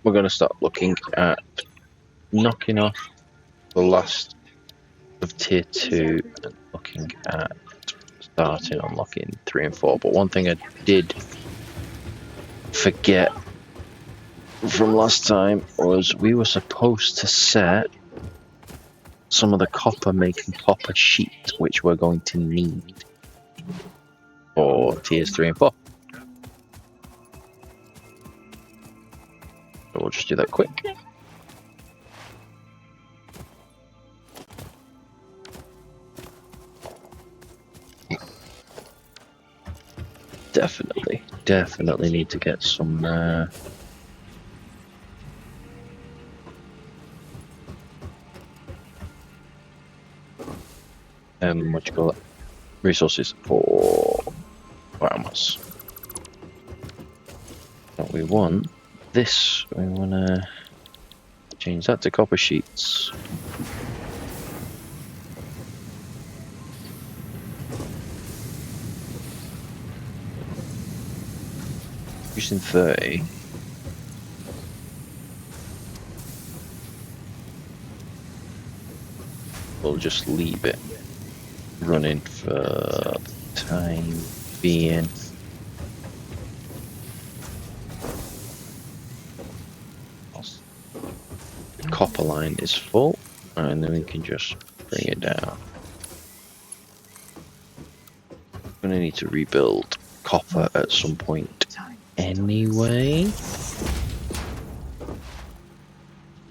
we're going to start looking at knocking off the last of tier 2 and looking at starting unlocking 3 and 4. But one thing I did forget from last time was we were supposed to set some of the copper making copper sheet, which we're going to need for tiers 3 and 4. So we'll just do that quick. Definitely need to get some what do you call it? Resources for biomass. But we want this. We want to change that to copper sheets. Using 30. We'll just leave it running for the time being. The copper line is full, and then we can just bring it down. I'm gonna need to rebuild copper at some point anyway.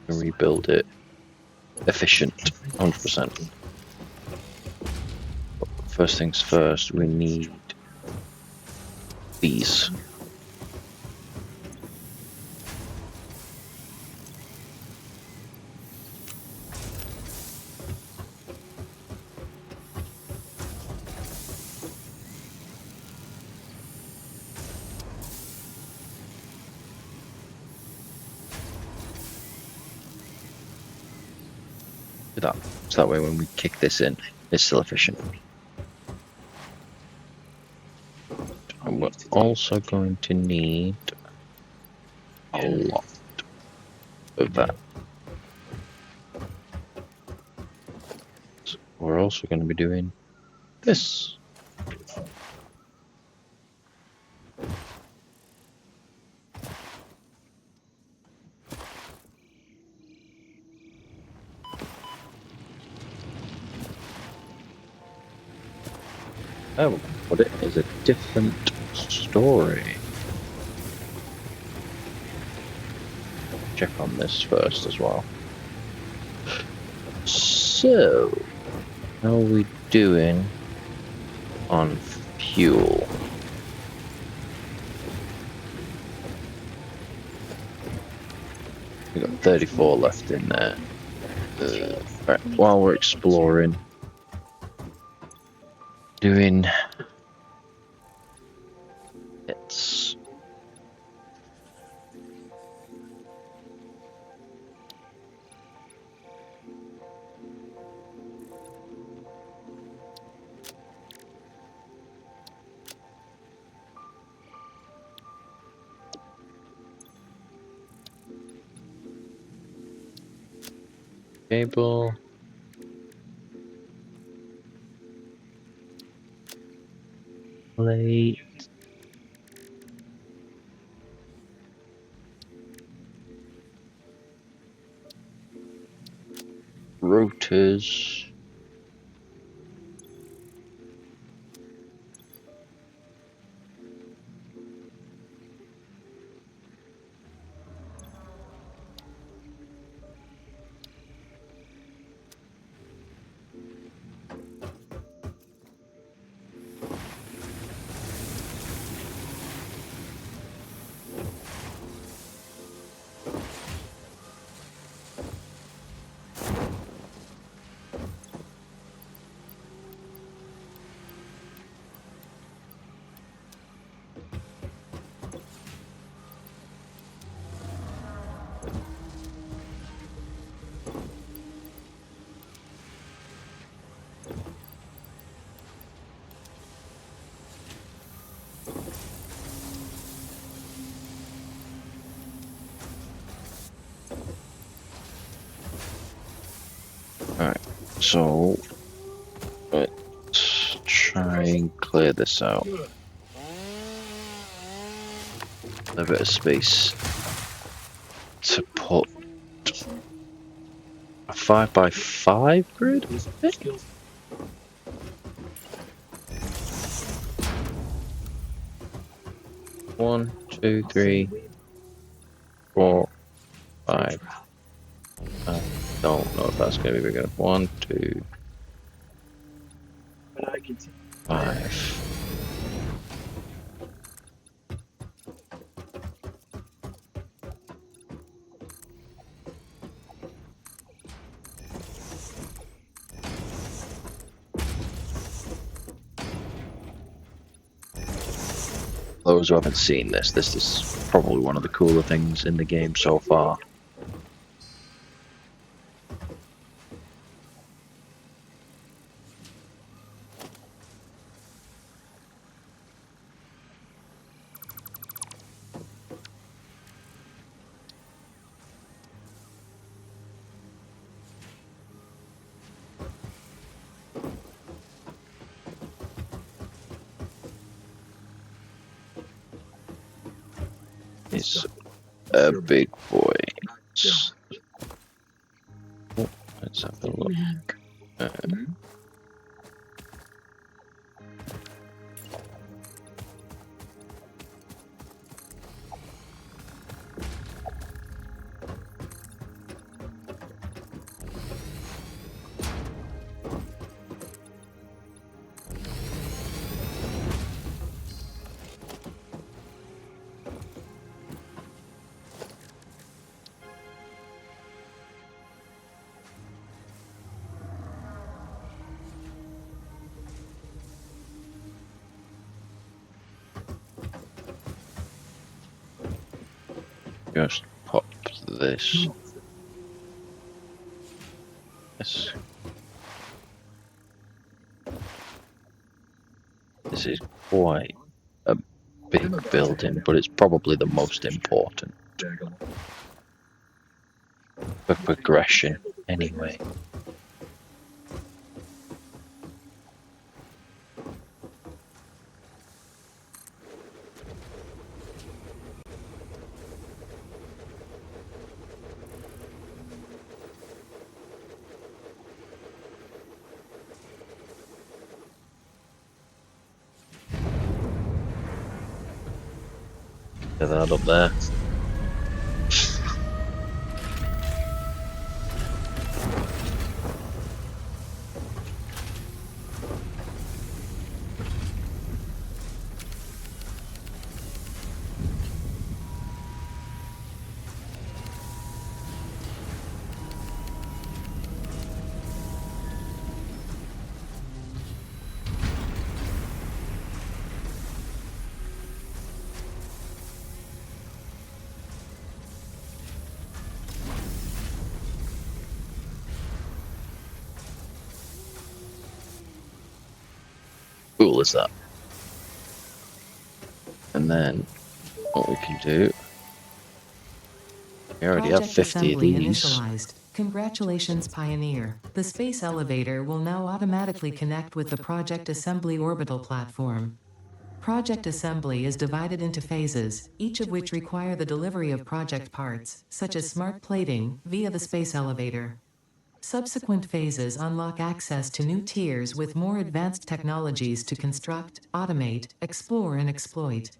Rebuild it efficient, 100%. But first things first, we need these. That. So that way when we kick this in, it's still efficient. And we're also going to need a lot of that. So we're also going to be doing this. Oh, but it is a different story. Check on this first as well. So, how are we doing on fuel? We've got 34 left in there. Right, while we're exploring, doing it's cable. Plate. Rotors. Alright, so let's try and clear this out. A bit of space to put a 5x5 grid. One, two, three, 4, 5. I don't know if that's going to be big enough. 1, 2, 5. Those who haven't seen this is probably one of the cooler things in the game so far. It's a big boy. Oh, let's have a look. Just pop this. This is quite a big building, but it's probably the most important for progression anyway. Get that up there. Cool is that? And then what we can do, we already have 50 of these. Initialized. Congratulations, Pioneer. The space elevator will now automatically connect with the Project Assembly orbital platform. Project Assembly is divided into phases, each of which require the delivery of project parts, such as smart plating, via the space elevator. Subsequent phases unlock access to new tiers with more advanced technologies to construct, automate, explore, and exploit.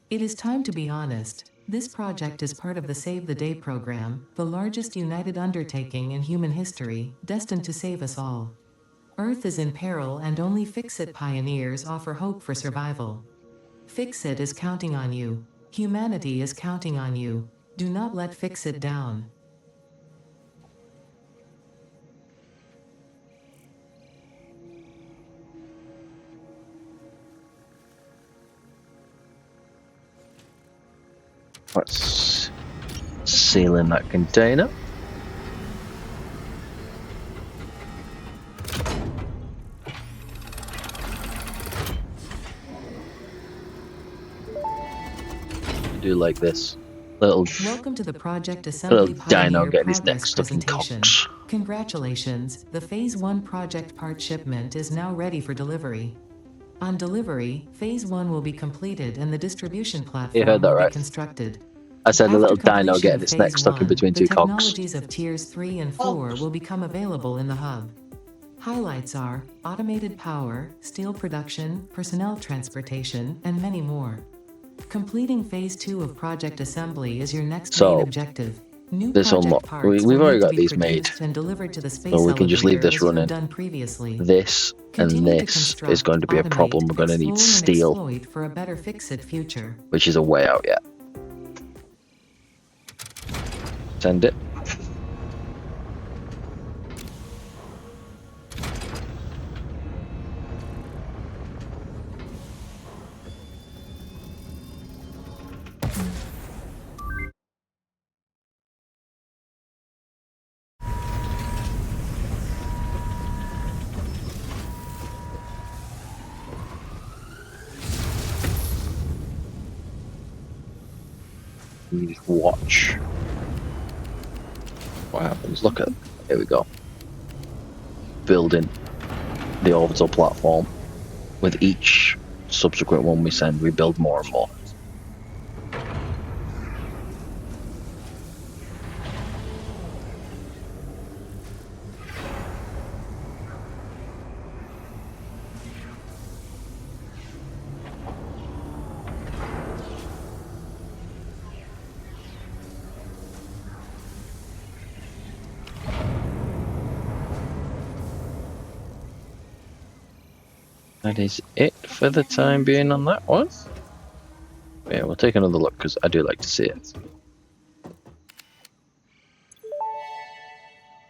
It is time to be honest. This project is part of the Save the Day program, the largest united undertaking in human history, destined to save us all. Earth is in peril and only Fix-It pioneers offer hope for survival. Fix-It is counting on you. Humanity is counting on you. Do not let Fix-It down. Let's seal in that container. Do like this little Welcome to the Project Assembly dino Pioneer getting his neck Progress stuck in presentation. cocks. Congratulations, the Phase 1 project part shipment is now ready for delivery. On delivery, Phase 1 will be completed and the distribution You platform heard that will be right. constructed. I said a After little dino completion getting of its neck Phase stuck in 1, between the two cogs. technologies of Tiers 3 and 4 will become available in the hub. Highlights are automated power, steel production, personnel transportation, and many more. Completing Phase 2 of project assembly is your next main So, objective. New this project unlock. parts We've will already need to got be these made. produced and delivered to the So space we can just leave elevator this as you have running. done previously. This and Continue to this is construct, going to be a problem. automate, We're going to need explore, and steel, exploit for a better fix-it future. which is a way out yet. Send it. You just watch what happens. Look at, here we go. Building the orbital platform. With each subsequent one we send, we build more and more. That is it for the time being on that one. Yeah, we'll take another look because I do like to see it.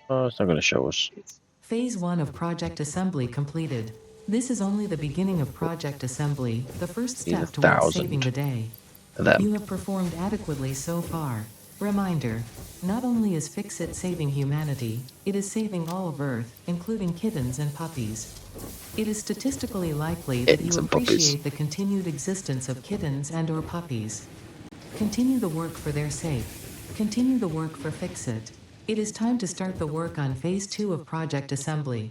Oh, it's not going to show us. Phase 1 of project assembly completed. This is only the beginning of project assembly, the first Need step towards saving 1,000 the day. of them. You have performed adequately so far. Reminder, not only is Fix-It saving humanity, it is saving all of Earth, including kittens and puppies. It is statistically likely that Kittens you and puppies. appreciate the continued existence of kittens and/or puppies. Continue the work for their sake. Continue the work for Fix-It. It is time to start the work on Phase 2 of project assembly.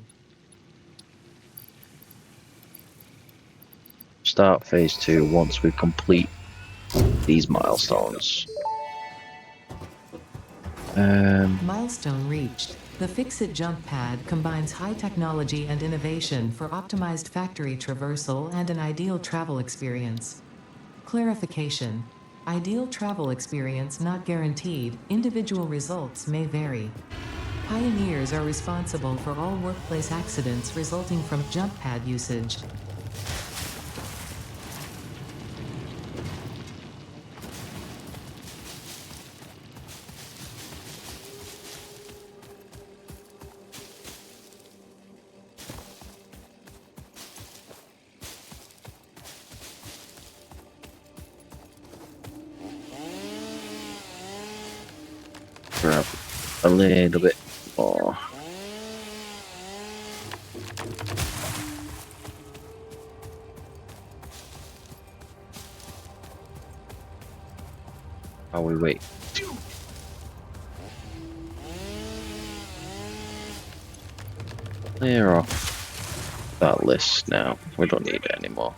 Start phase 2 once we complete these milestones. Milestone reached. The Fix-It jump pad combines high technology and innovation for optimized factory traversal and an ideal travel experience. Clarification. Ideal travel experience not guaranteed, individual results may vary. Pioneers are responsible for all workplace accidents resulting from jump pad usage. Grab a little bit more. While we wait. Clear off that list now. We don't need it anymore.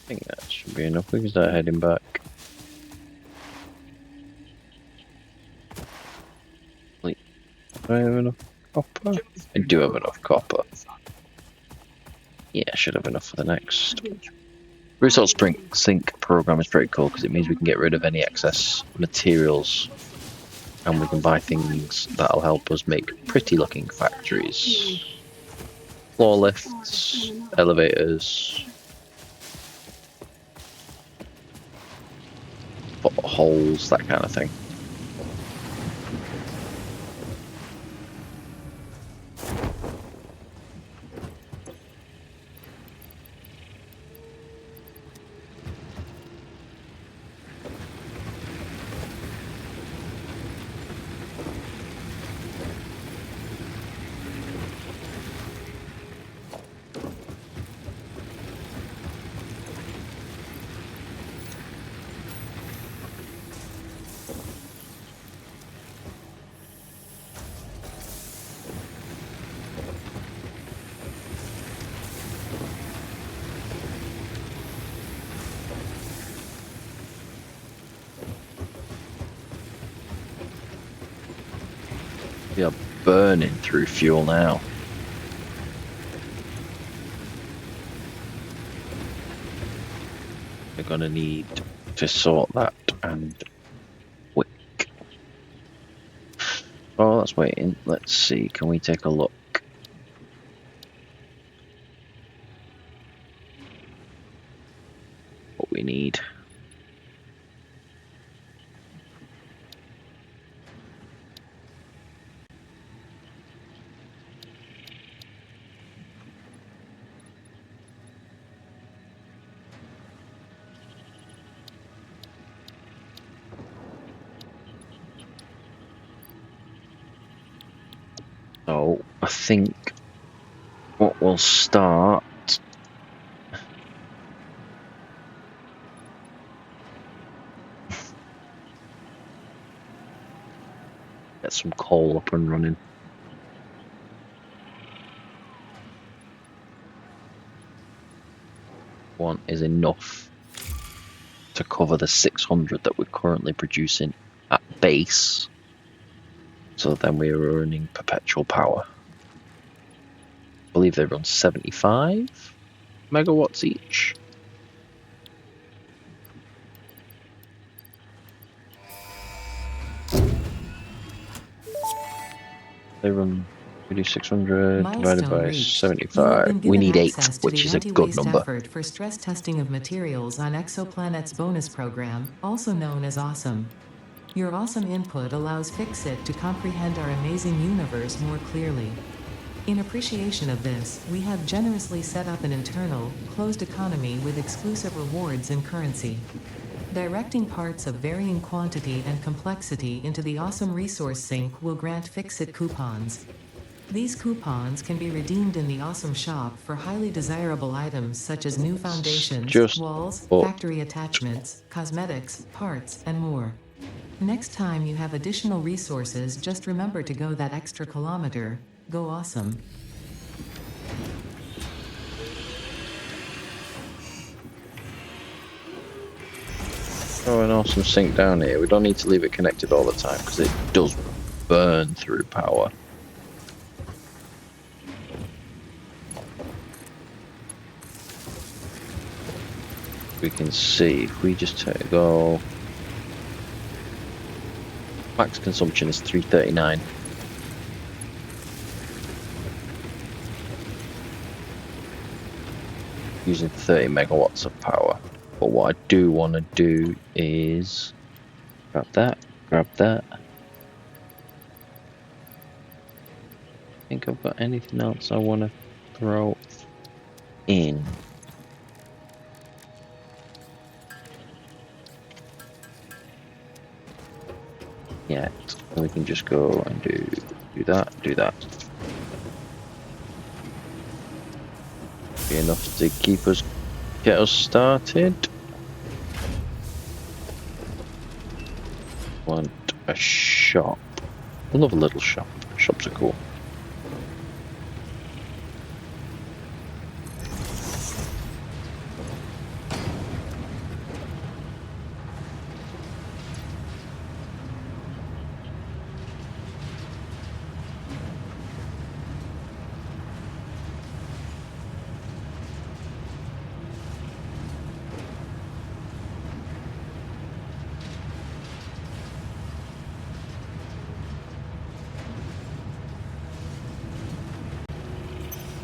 I think that should be enough. We can start heading back. Wait, do I have enough copper? I do have enough copper. Yeah, I should have enough for the next. Resource Sync program is pretty cool because it means we can get rid of any excess materials and we can buy things that'll help us make pretty looking factories. Floor lifts, elevators, holes, that kind of thing. We are burning through fuel now. We're gonna need to sort that and quick. Oh, that's waiting. Let's see. Can we take a look? What we need. So I think what we'll start. Get some coal up and running. One is enough to cover the 600 that we're currently producing at base. So then we're running perpetual power. I believe they run 75 megawatts each. They run, we do 600 divided Milestone by reached. You have been 75. We given need 8, access to which the is a good anti-waste number. effort for stress testing of materials on Exoplanet's bonus program, also known as AWESOME. Your awesome input allows Fixit to comprehend our amazing universe more clearly. In appreciation of this, we have generously set up an internal, closed economy with exclusive rewards and currency. Directing parts of varying quantity and complexity into the awesome resource sink will grant Fixit coupons. These coupons can be redeemed in the Awesome Shop for highly desirable items such as new foundations, Just walls, put factory attachments, cosmetics, parts, and more. Next time you have additional resources, just remember to go that extra kilometer. Go awesome. throw an awesome sink down here. We don't need to leave it connected all the time because it does burn through power. We can see if we just go. Max consumption is 339. Using 30 megawatts of power. But what I do want to do is grab that, grab that. I think I've got anything else I want to throw in. Yet. We can just go and do that, do that. Be enough to get us started. Want a shop. I love a little shop. Shops are cool.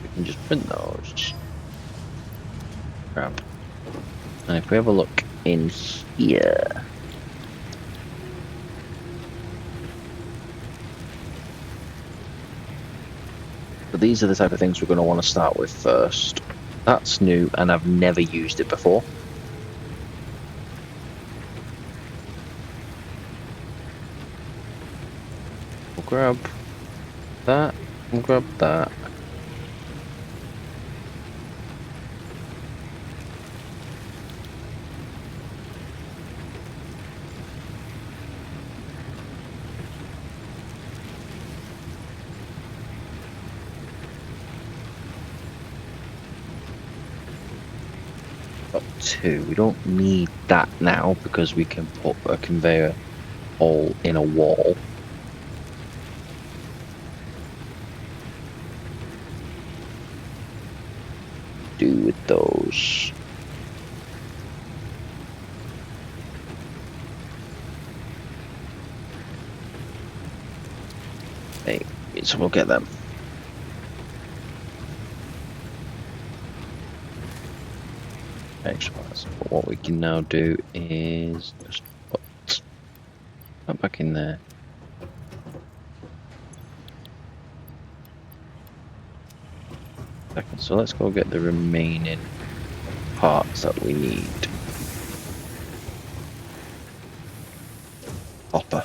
We can just print those. Grab. And if we have a look in here. So these are the type of things we're going to want to start with first. That's new and I've never used it before. We'll grab that and grab that. Got two. We don't need that now because we can put a conveyor all in a wall. do with those? Hey, so we'll get them. Excellent. But what we can now do is just put that back in there. Second, so let's go get the remaining parts that we need. Hopper.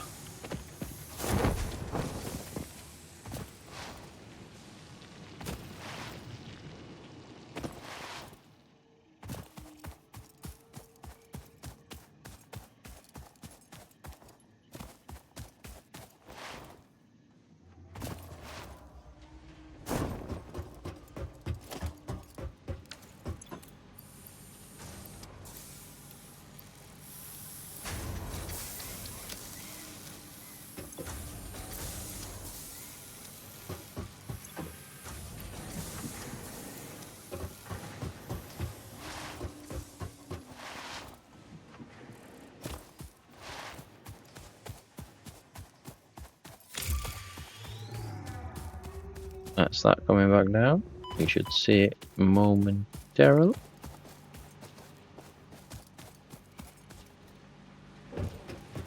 That's that coming back down. You should see it momentarily.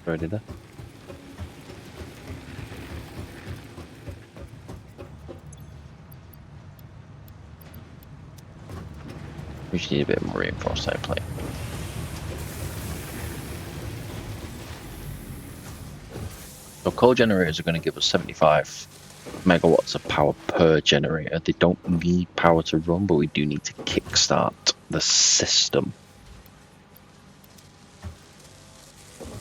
Already there. We just need a bit more reinforced side plate. So coal generators are going to give us 75 megawatts of power per generator. They don't need power to run, but we do need to kickstart the system.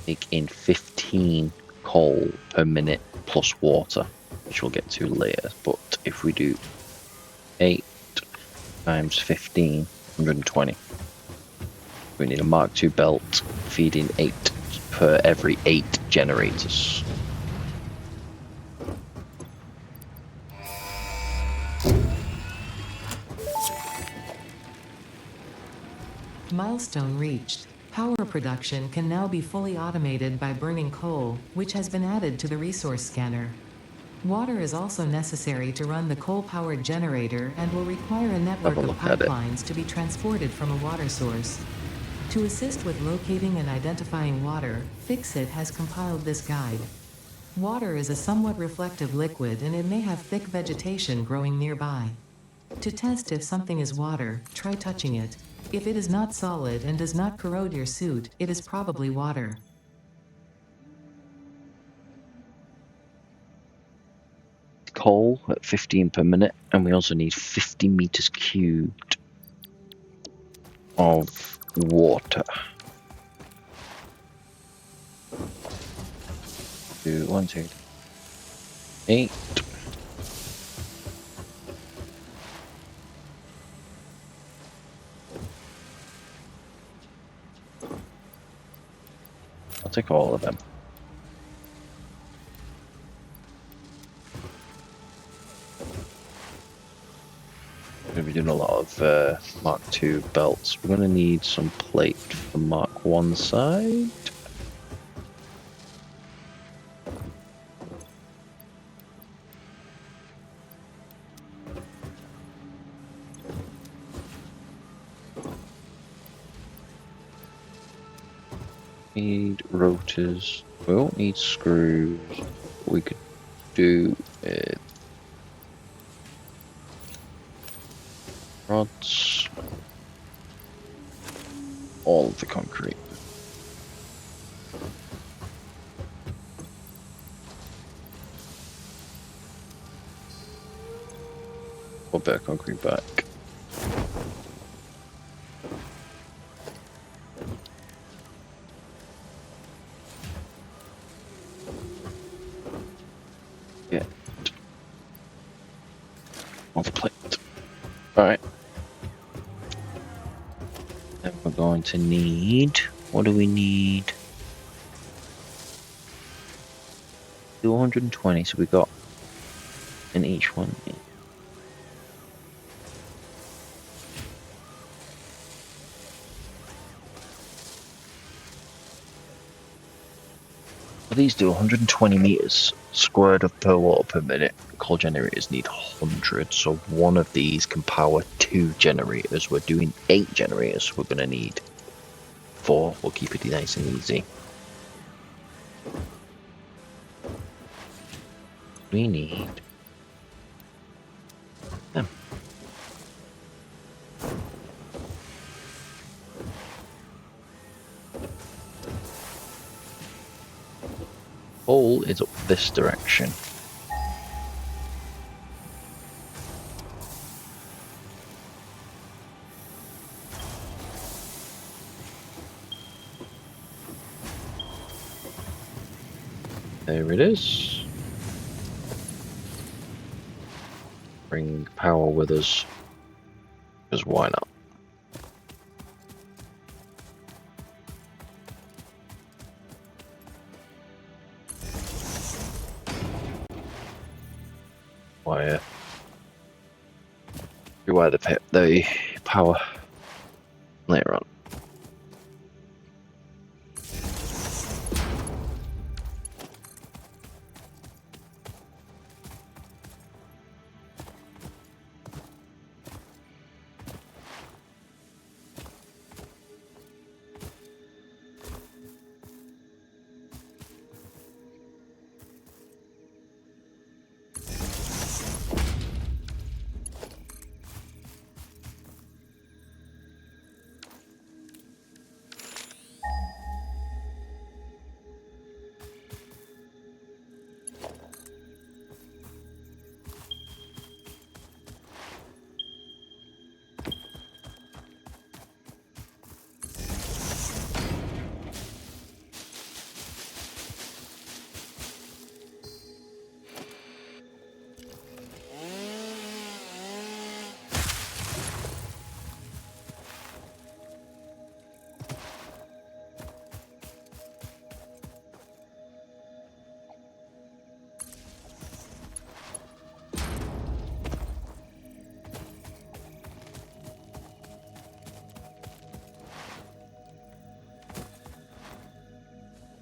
Take in 15 coal per minute plus water, which we'll get to later. But if we do 8 times 15, 120. We need a Mark II belt feeding 8 per every 8 generators. Milestone reached. Power production can now be fully automated by burning coal, which has been added to the resource scanner. Water is also necessary to run the coal-powered generator and will require a network of pipelines to be transported from a water source. To assist with locating and identifying water, Fixit has compiled this guide. Water is a somewhat reflective liquid and it may have thick vegetation growing nearby. To test if something is water, try touching it. If it is not solid and does not corrode your suit, it is probably water. Coal at 15 per minute, and we also need 50 meters cubed of water. 1, 2, 8. I'll take all of them. We're going to be doing a lot of Mark II belts. We're going to need some plate for Mark I side. Need rotors. We won't need screws. We could do rods. All of the concrete. Put a bit of concrete back. Yeah. Off plate. Alright. Then we're going to need, what do we need? 220, so we got in each one. These do 120 meters squared of per water per minute. Coal generators need 100, so one of these can power 2 generators. We're doing 8 generators. We're going to need 4. We'll keep it nice and easy. We need them. Coal is up this direction. There it is. Bring power with us, because why not? Wire. Rewire the power later on.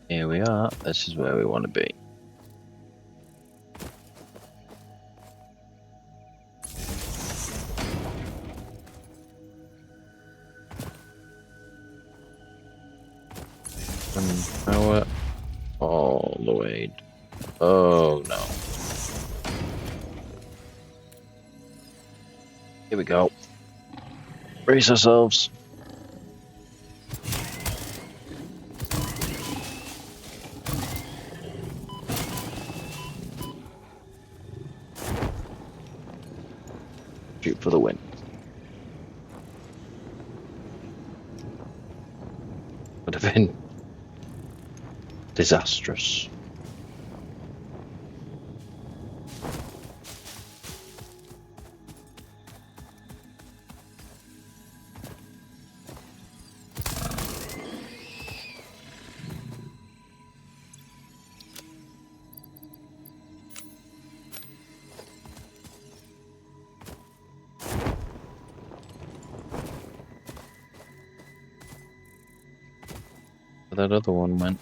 Here we are. This is where we want to be. Power all the way. Oh no. Here we go. Brace ourselves. Shoot for the win. Would have been disastrous. That other one went.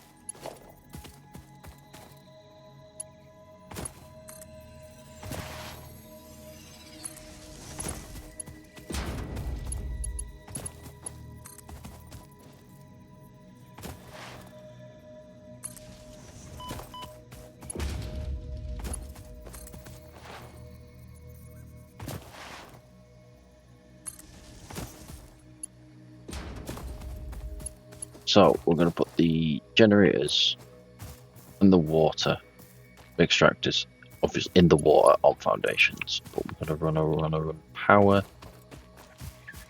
So we're going to put the generators and the water extractors, obviously in the water on foundations. But we're going to run power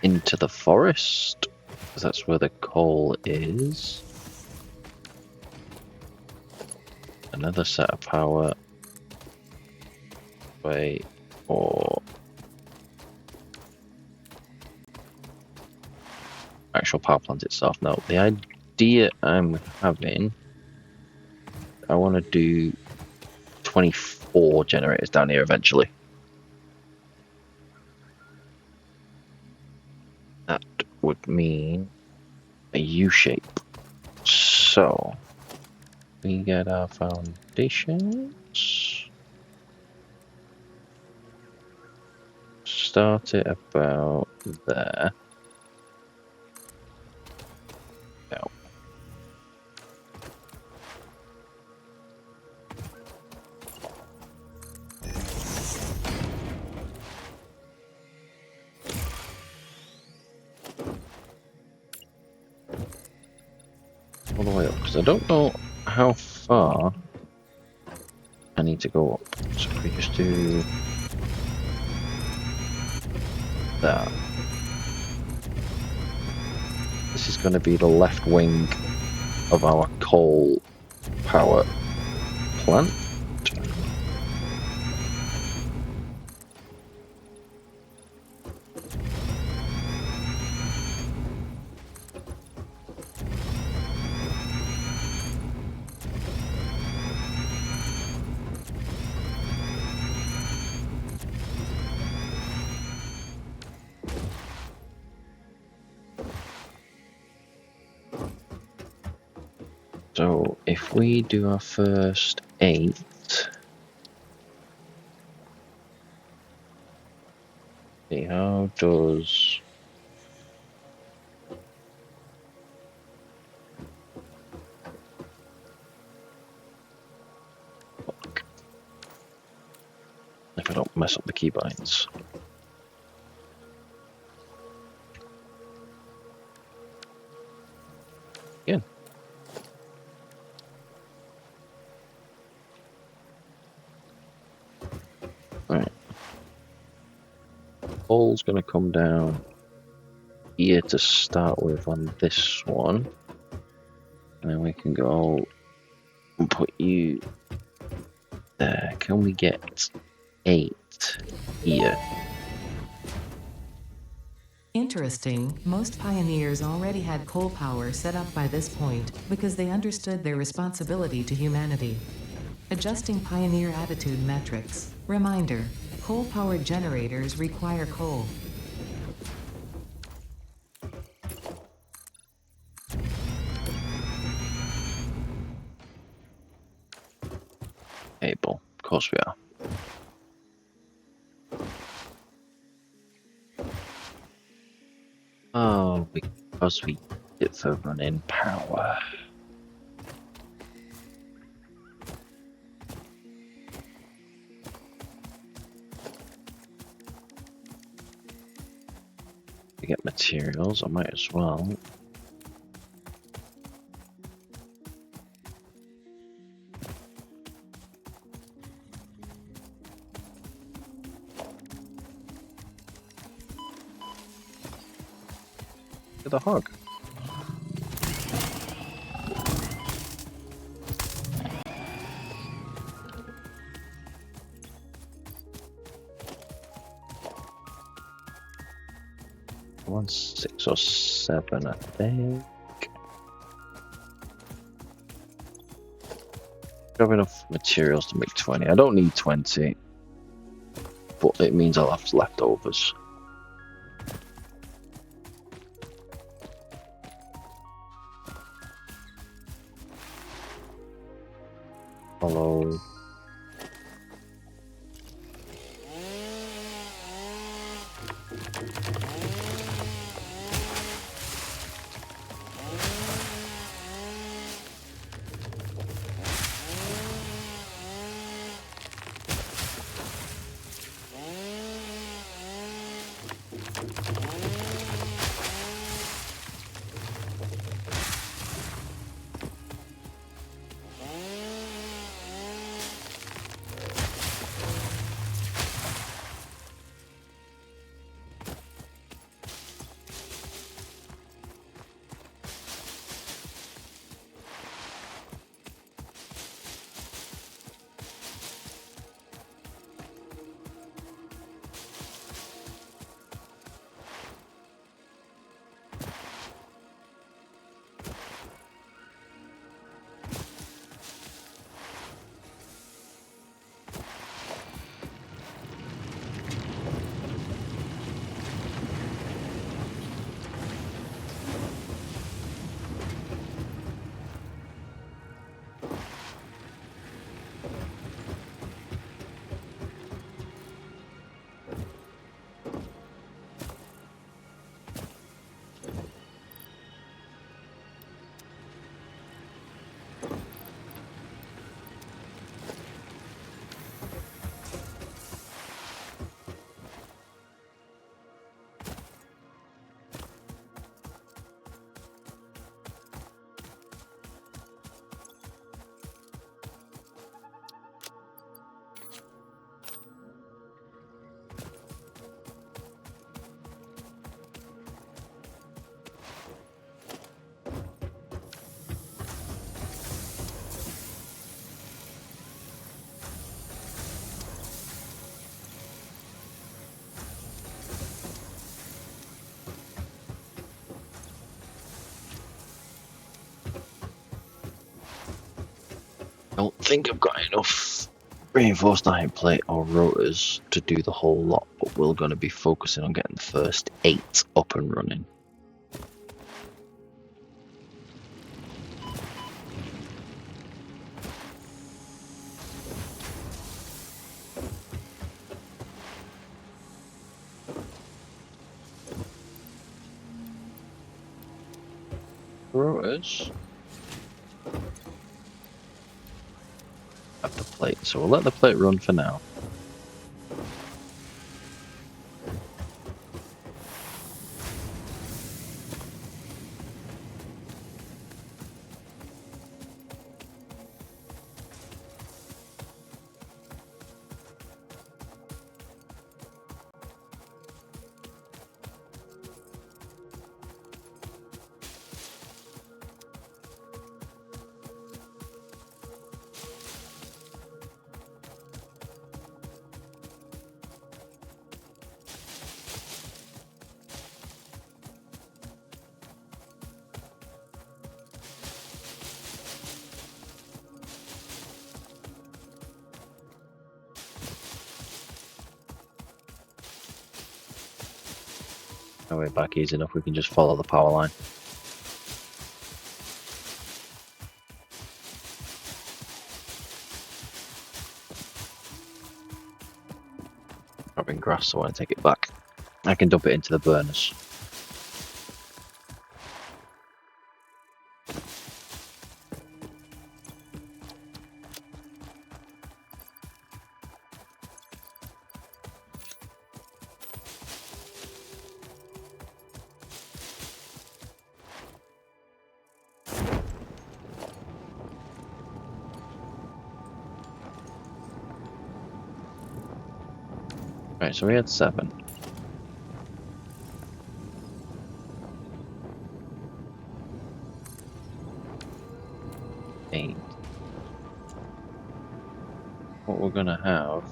into the forest, because that's where the coal is. Another set of power way for actual power plant itself. Now, the idea I'm having, I want to do 24 generators down here eventually. That would mean a U shape. So we get our foundations. Start it about there. Now, all the way up, because I don't know how far I need to go up. So if we just do that. This is going to be the left wing of our coal power plant. So if we do our first 8, see how does if I don't mess up the keybinds. Again. Alright. Coal's gonna come down here to start with on this one. And then we can go and put you there. Can we get 8 here? Interesting, most pioneers already had coal power set up by this point because they understood their responsibility to humanity. Adjusting pioneer attitude metrics. Reminder, coal-powered generators require coal. Able. Of course we are. Oh, because we get for running power. To get materials, I might as well. To the hog. One 6 or 7, I think. I have enough materials to make 20. I don't need 20, but it means I'll have leftovers. Follow. think I've got enough reinforced iron plate or rotors to do the whole lot, but we're going to be focusing on getting the first 8 up and running. Rotors have the plate, so we'll let the plate run for now. We're back easy enough, we can just follow the power line. Grabbing grass, so I want to take it back. I can dump it into the burners. Right, so we had 7. 8. What we're gonna have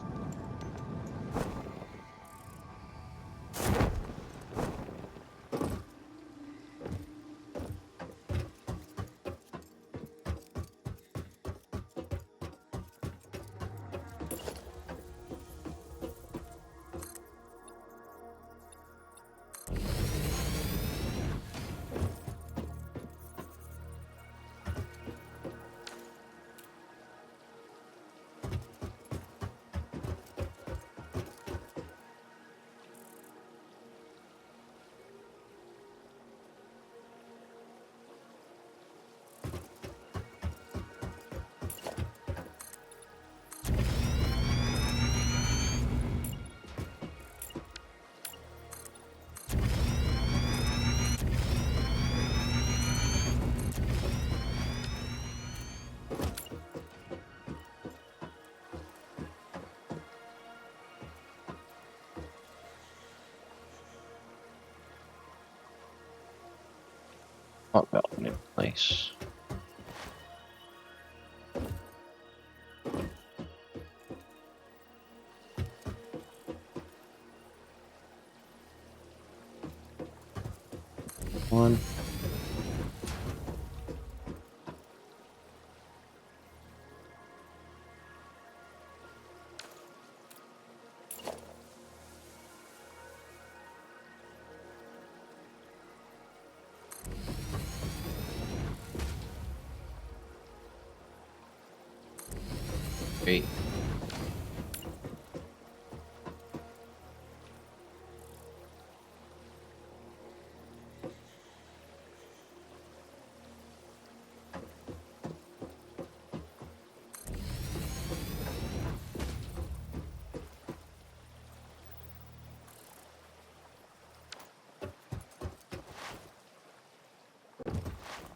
hot belt in place. One. Great.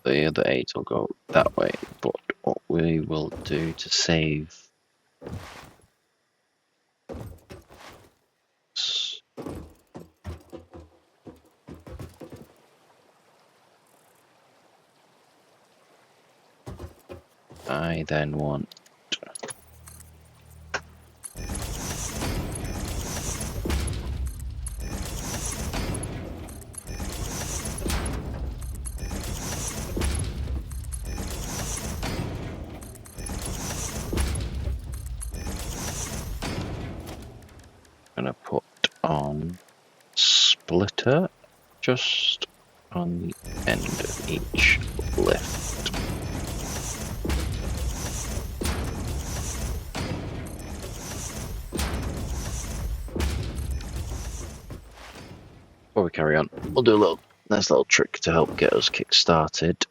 The other 8 will go that way, but what we will do to save I then want Gonna put on splitter just on the end of each lift. Before we carry on, we'll do a nice little trick to help get us kick started.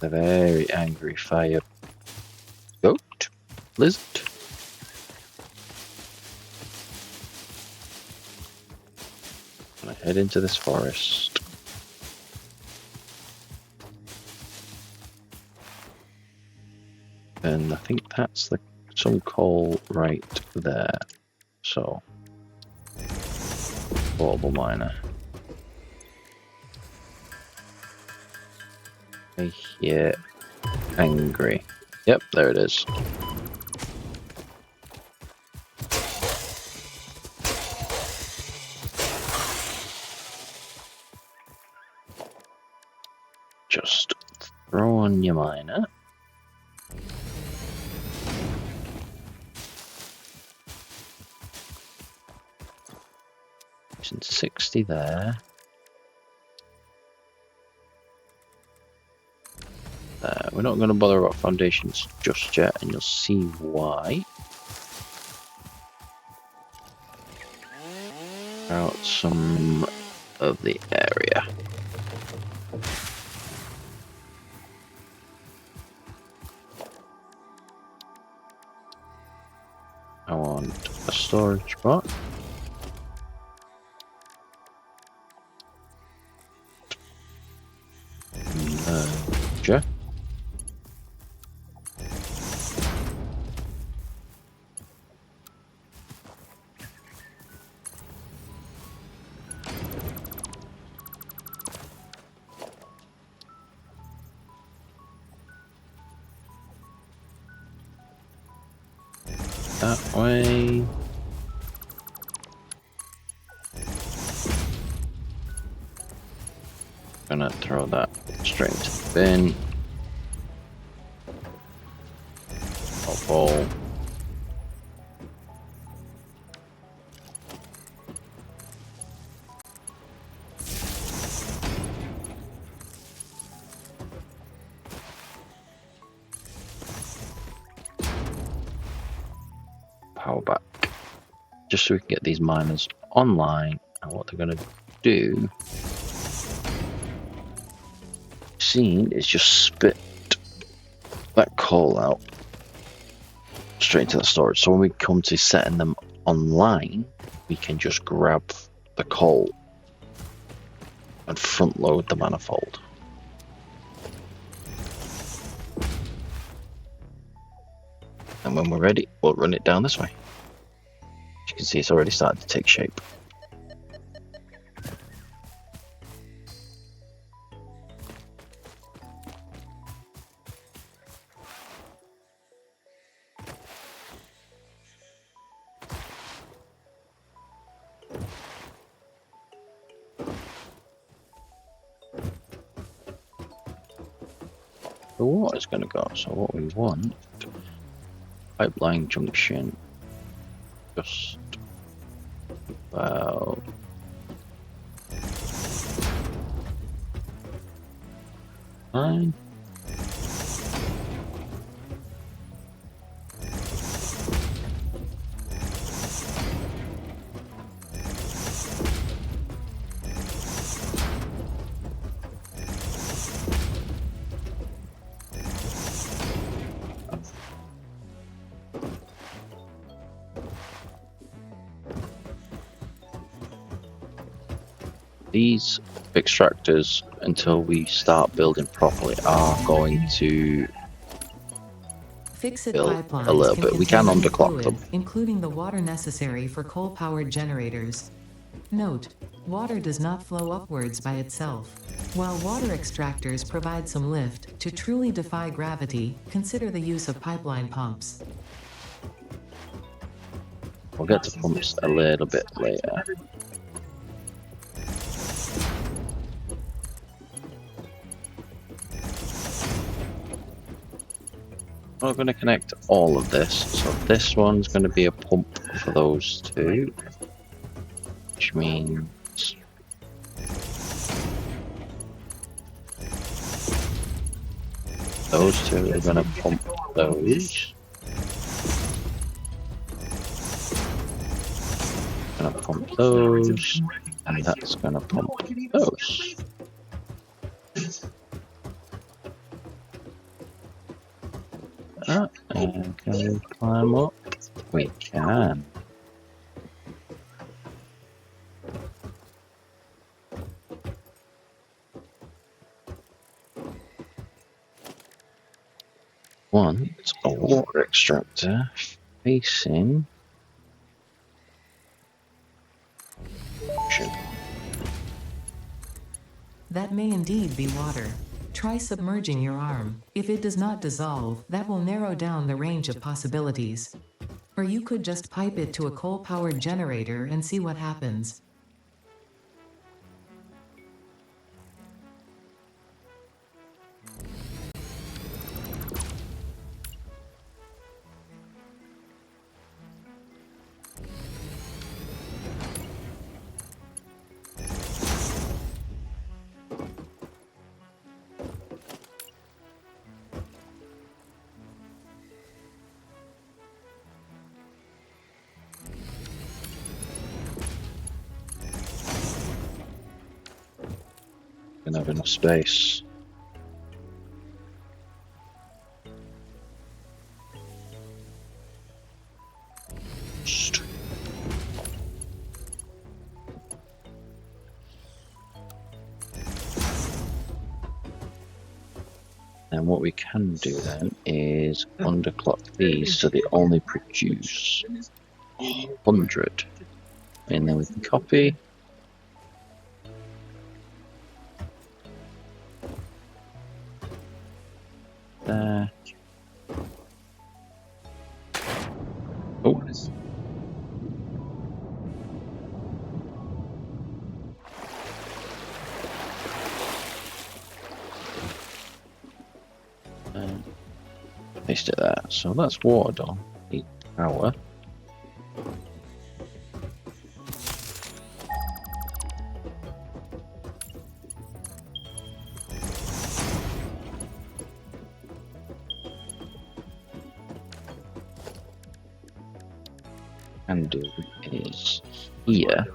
The very angry fire goat lizard. I'm gonna head into this forest. And I think that's some coal right there. So portable miner. I hear angry. Yep, there it is. Just throw on your miner. Using 60 there. We're not going to bother about foundations just yet, and you'll see why. Out some of the area. I want a storage spot. Sure. That way. Gonna throw that straight into the bin. Ball. Power back. Just so we can get these miners online, and what they're gonna do is just spit that coal out straight into the storage. So when we come to setting them online, we can just grab the coal and front load the manifold. And when we're ready, we'll run it down this way. As you can see, it's already starting to take shape. The water's going to go, so what we want, pipeline junction, just about nine. These extractors, until we start building properly, are going to Fix-it build pipelines a little bit. We can contain underclock fluid, them. including the water necessary for coal-powered generators. Note: water does not flow upwards by itself. While water extractors provide some lift, to truly defy gravity, consider the use of pipeline pumps. We'll get to pumps a little bit later. We're going to connect all of this. So this one's going to be a pump for those two, which means those two are going to pump those. Going to pump those, and that's going to pump those. And can we climb up? We can. Want a water extractor facing ocean. That may indeed be water. Try submerging your arm. If it does not dissolve, that will narrow down the range of possibilities. Or you could just pipe it to a coal-powered generator and see what happens. Gonna have enough space. And what we can do then is underclock these so they only produce 100. And then we can copy. There. Oh. Paste it there. So that's water done. Need power. Can do is here.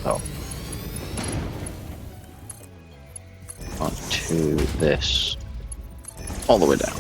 Oh. Onto this. All the way down.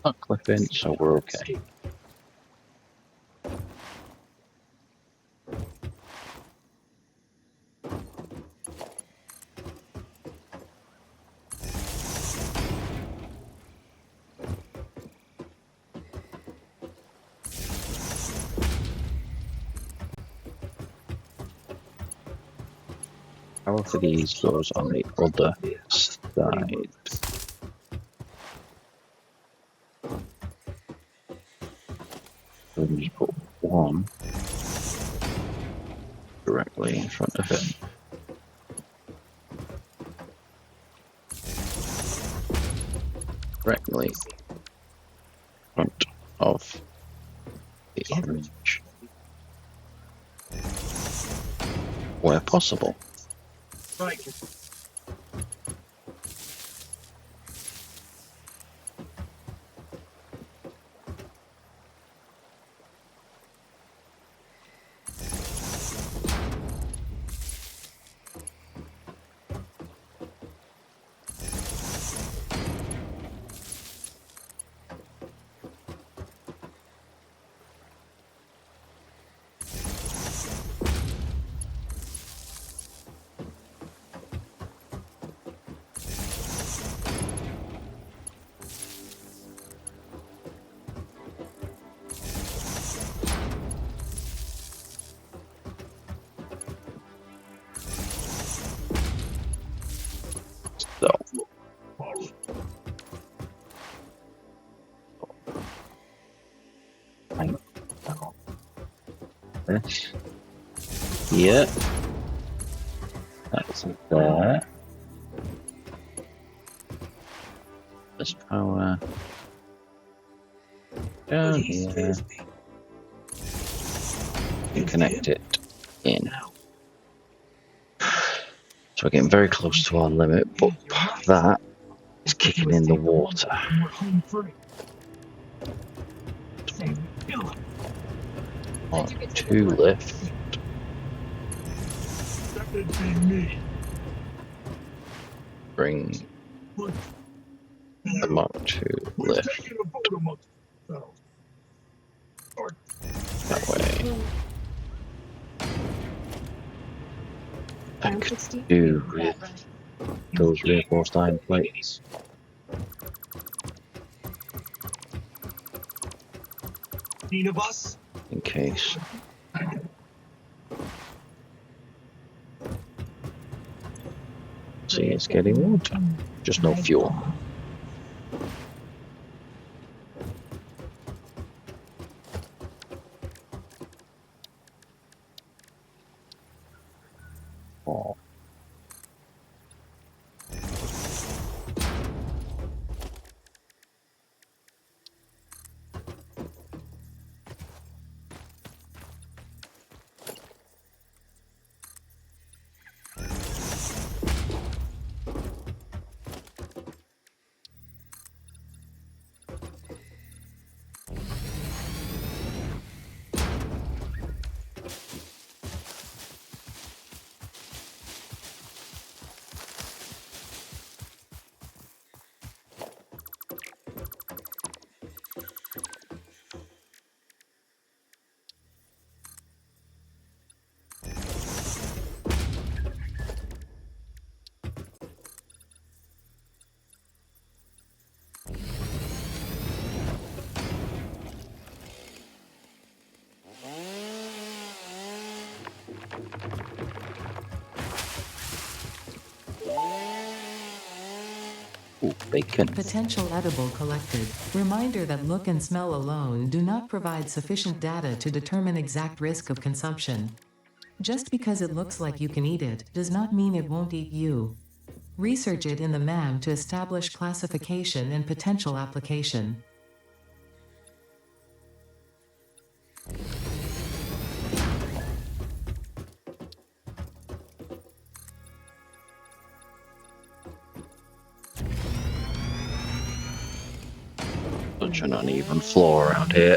Not clipping, so we're okay. Power for these goes on the other side. So we just put one directly in front of it. Directly in front of the orange. Where possible. Right. So this. Yeah. That's there. This power down here. And connect it in. So we're getting very close to our limit, but that is kicking in the water. On 2 lift. Bring them up to lift. That way. I could do with those reinforced iron plates. In case. See, it's getting water. Just no fuel. Oh. Ooh, bacon. Potential edible collected. Reminder that look and smell alone do not provide sufficient data to determine exact risk of consumption. Just because it looks like you can eat it does not mean it won't eat you. Research it in the MAM to establish classification and potential application. Such an uneven floor around here.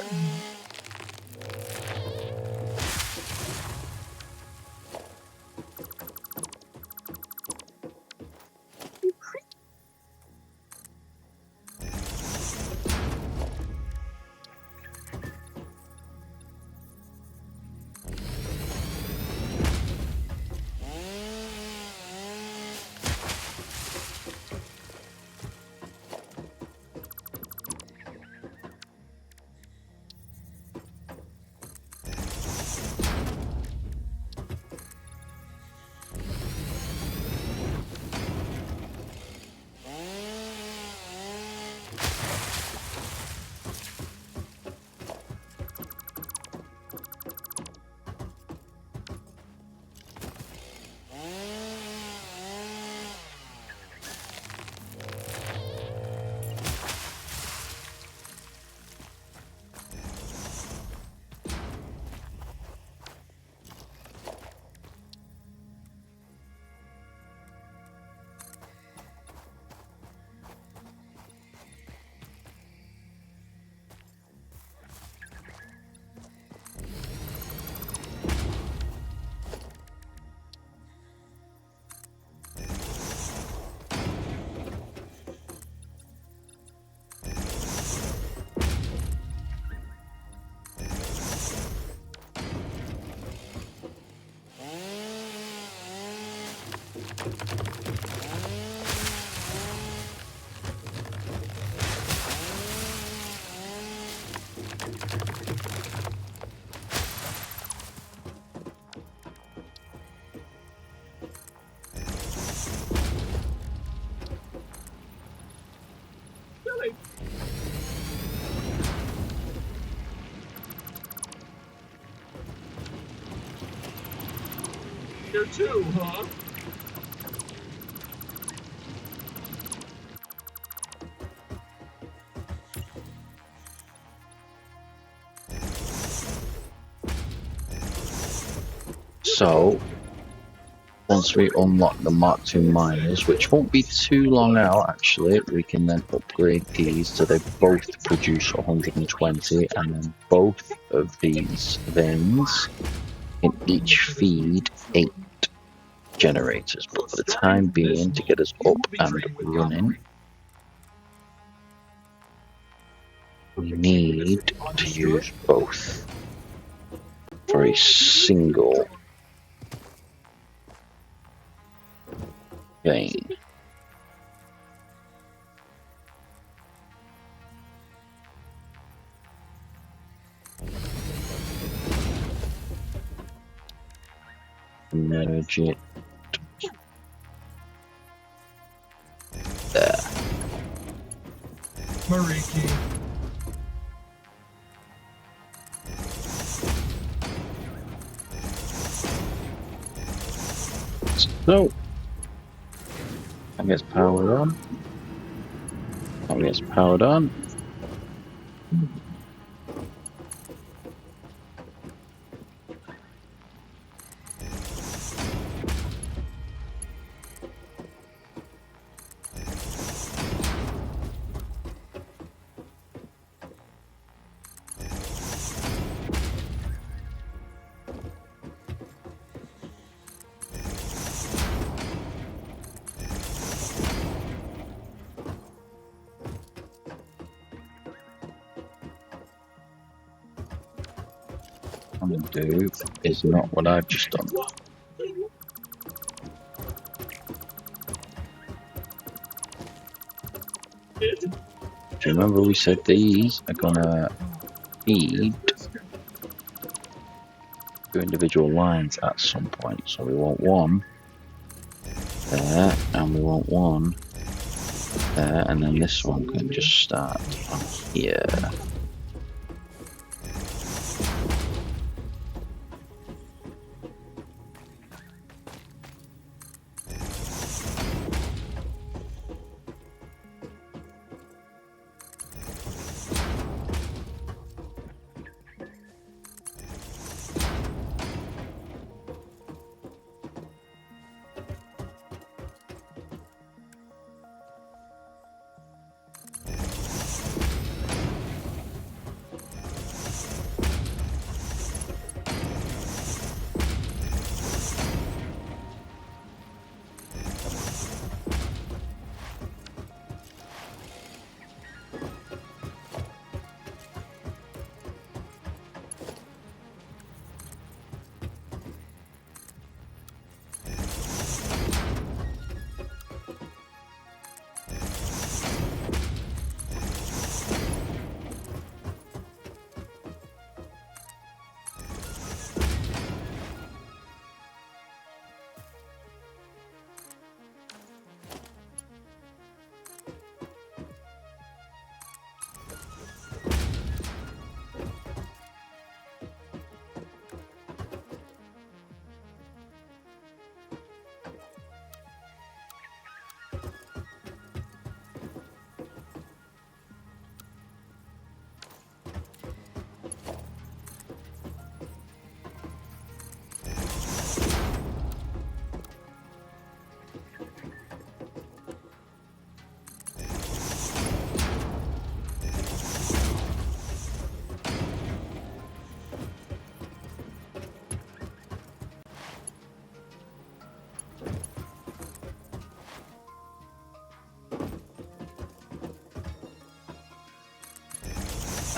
There too, huh? So, once we unlock the Mark II miners, which won't be too long out actually, we can then upgrade these so they both produce 120, and then both of these things can each feed 8 generators. But for the time being, to get us up and running, we need to use both for a single vein. Merge it there. Mariki. So, that gets powered on. That gets powered on. What I'm gonna do is not what I've just done. Do you remember we said these are gonna feed 2 individual lines at some point? So we want one there, and we want one there, and then this one can just start on here.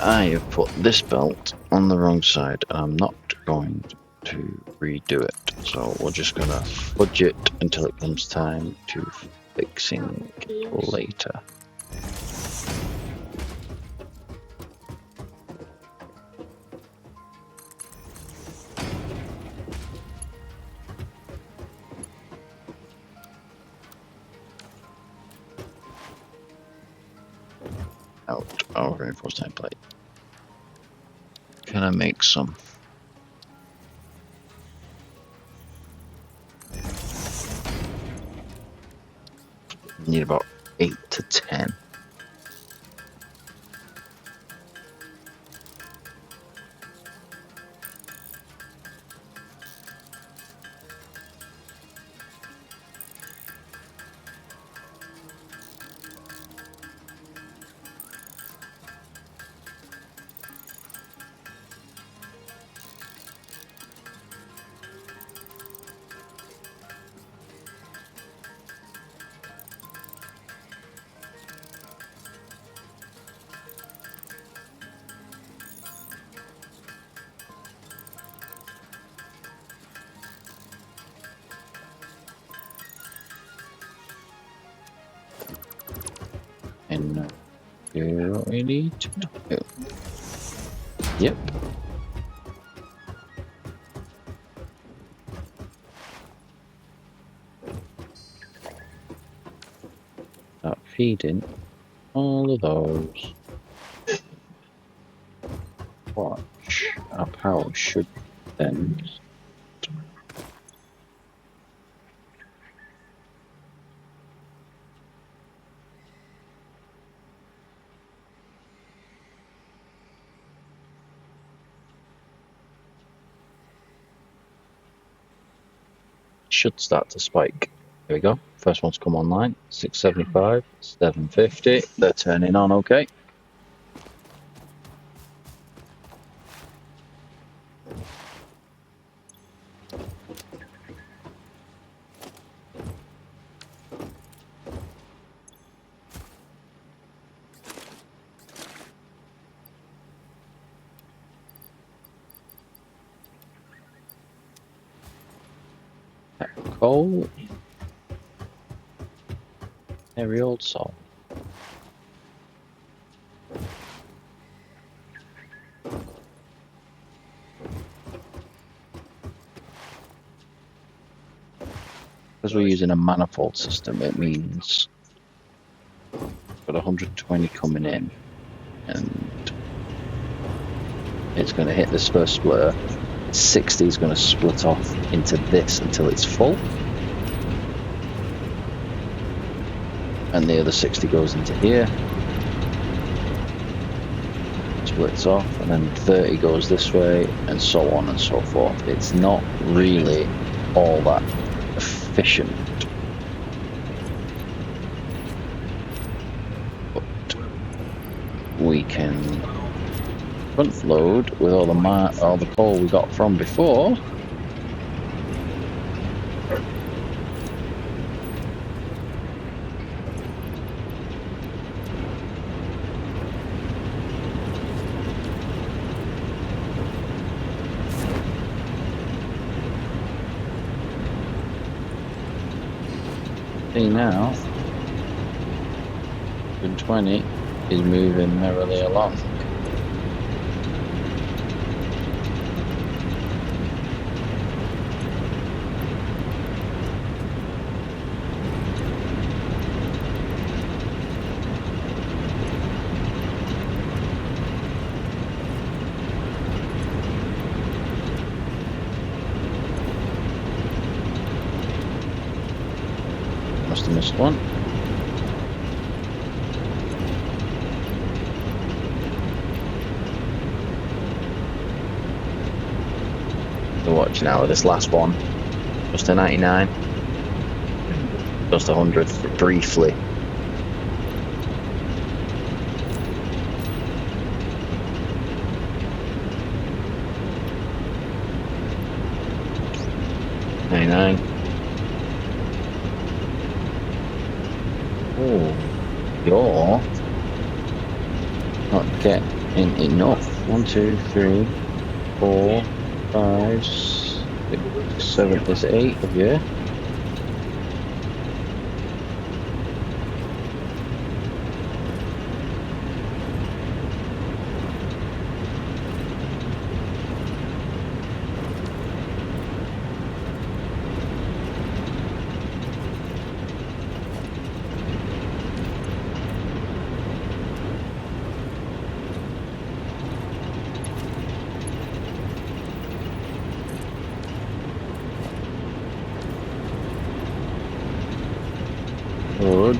I have put this belt on the wrong side, and I'm not going to redo it. So we're just gonna fudge it until it comes time to fixing later. Out our reinforced template. Can I make some? Need about 8 to 10. And do what we need to do. Yep. Start feeding all of those. Watch. Our power should then. Should start to spike. There we go. First one's come online. 675, 750. They're turning on okay. Coal. Every old soul. Because we're using a manifold system, it means we've got 120 coming in, and it's going to hit this first splitter. 60 is going to split off into this until it's full, and the other 60 goes into here, splits off, and then 30 goes this way, and so on and so forth. It's not really all that efficient, but we can front load with all the coal we got from before. See now, 120 is moving merrily along. Must have missed one. So watch now, this last one. Just a 99. Just 100 briefly. Oh, you're not getting enough. 1, 2, 3, 4, 5, 6, 7 is 8 of you. Would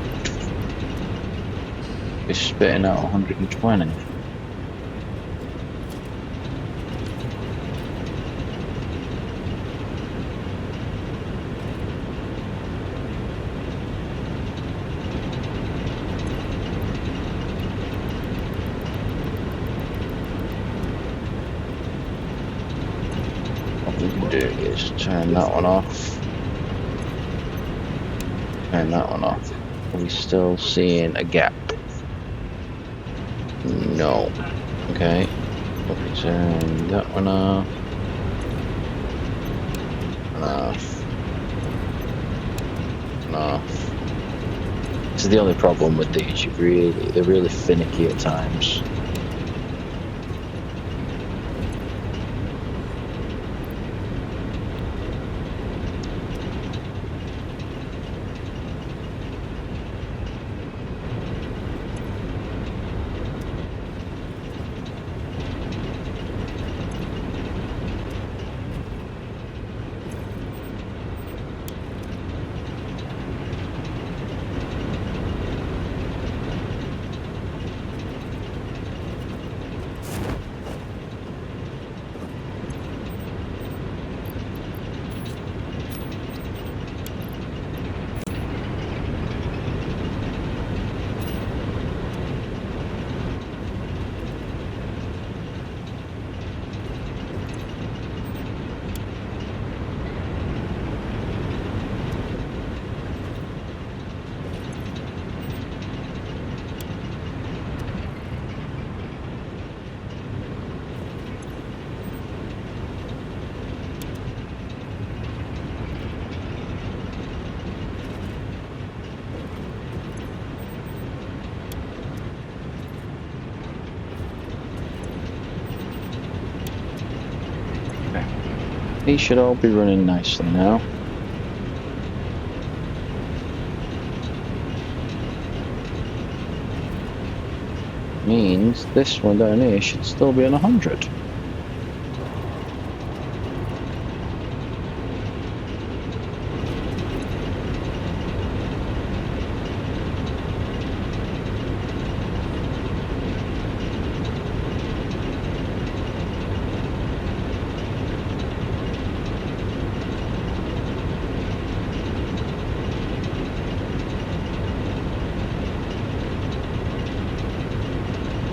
be spitting out 120. What we can do is turn that one off. Turn that one off. Are we still seeing a gap? No. Okay. We turn that one off. Off. Off. This is the only problem with these. They're really finicky at times. These should all be running nicely now. Means this one down here should still be on 100.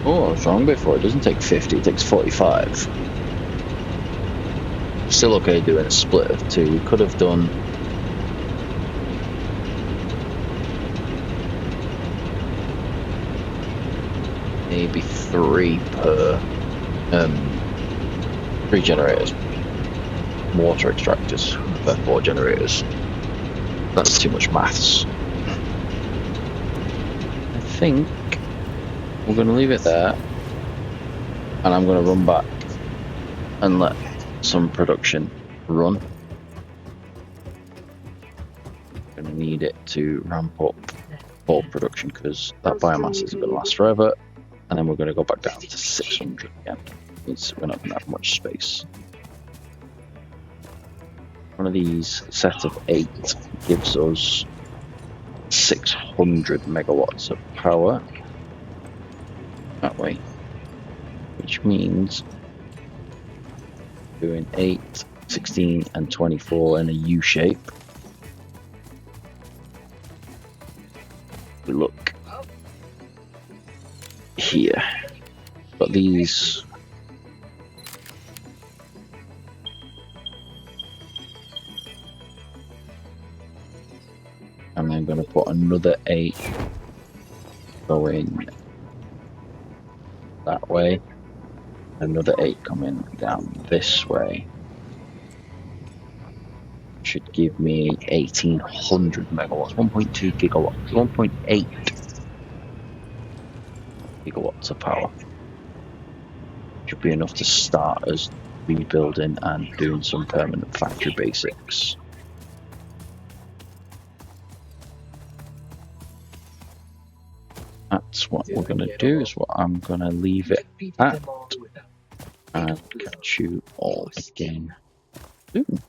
Oh, I was wrong before. It doesn't take 50, it takes 45. Still okay doing a split of 2. We could have done maybe 3 per 3 generators. Water extractors per 4 generators. That's too much maths. I think we're going to leave it there, and I'm going to run back and let some production run. I'm going to need it to ramp up full production because that biomass isn't going to last forever, and then we're going to go back down to 600 again. We're not going to have much space. One of these set of 8 gives us 600 megawatts of power that way, which means doing 8, 16 and 24 in a U shape. We look here, but these and I'm going to put another 8 going that way, another 8 coming down this way. should give me 1800 megawatts, 1.2 gigawatts, 1.8 gigawatts of power. Should be enough to start us rebuilding and doing some permanent factory basics. That's what we're going to do, is what I'm going to leave it at, and catch you all again soon.